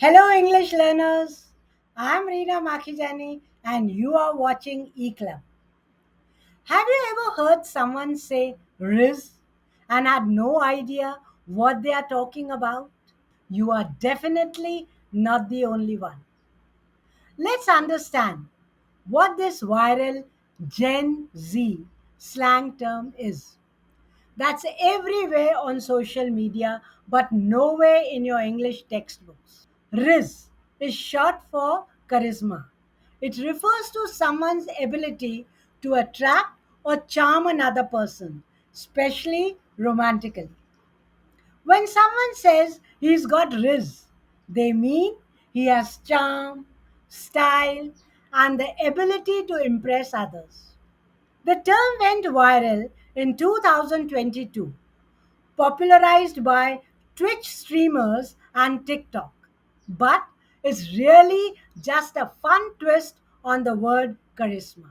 Hello, English learners. I'm Reena Makhijani, and you are watching E Club. Have you ever heard someone say Rizz and had no idea what they are talking about? You are definitely not the only one. Let's understand what this viral Gen Z slang term is. That's everywhere on social media, but nowhere in your English textbooks. Rizz is short for charisma. It refers to someone's ability to attract or charm another person, especially romantically. When someone says he's got Rizz, they mean he has charm, style, and the ability to impress others. The term went viral in 2022, popularized by Twitch streamers and TikTok. But it's really just a fun twist on the word charisma.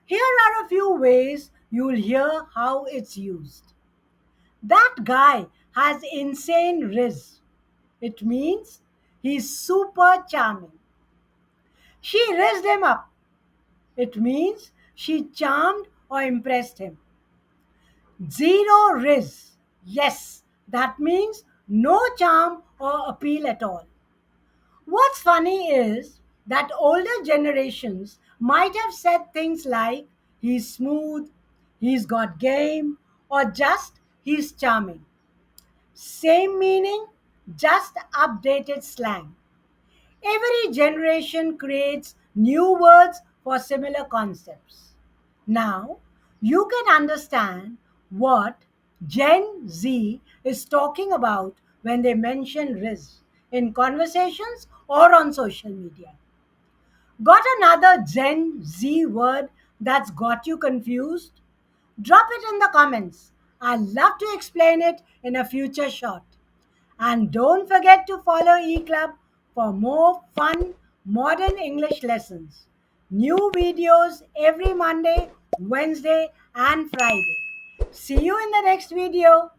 Here are a few ways you'll hear how it's used. That guy has insane Rizz. It means he's super charming. She rizzed him up. It means she charmed or impressed him. Zero Rizz. Yes, that means no charm or appeal at all. What's funny is that older generations might have said things like, he's smooth, he's got game, or just he's charming. Same meaning, just updated slang. Every generation creates new words for similar concepts. Now, you can understand what Gen Z is talking about when they mention Rizz in conversations or on social media. Got another Gen Z word that's got you confused? Drop it in the comments. I'd love to explain it in a future short. And don't forget to follow eClub for more fun modern English lessons. New videos every Monday, Wednesday, and Friday. See you in the next video.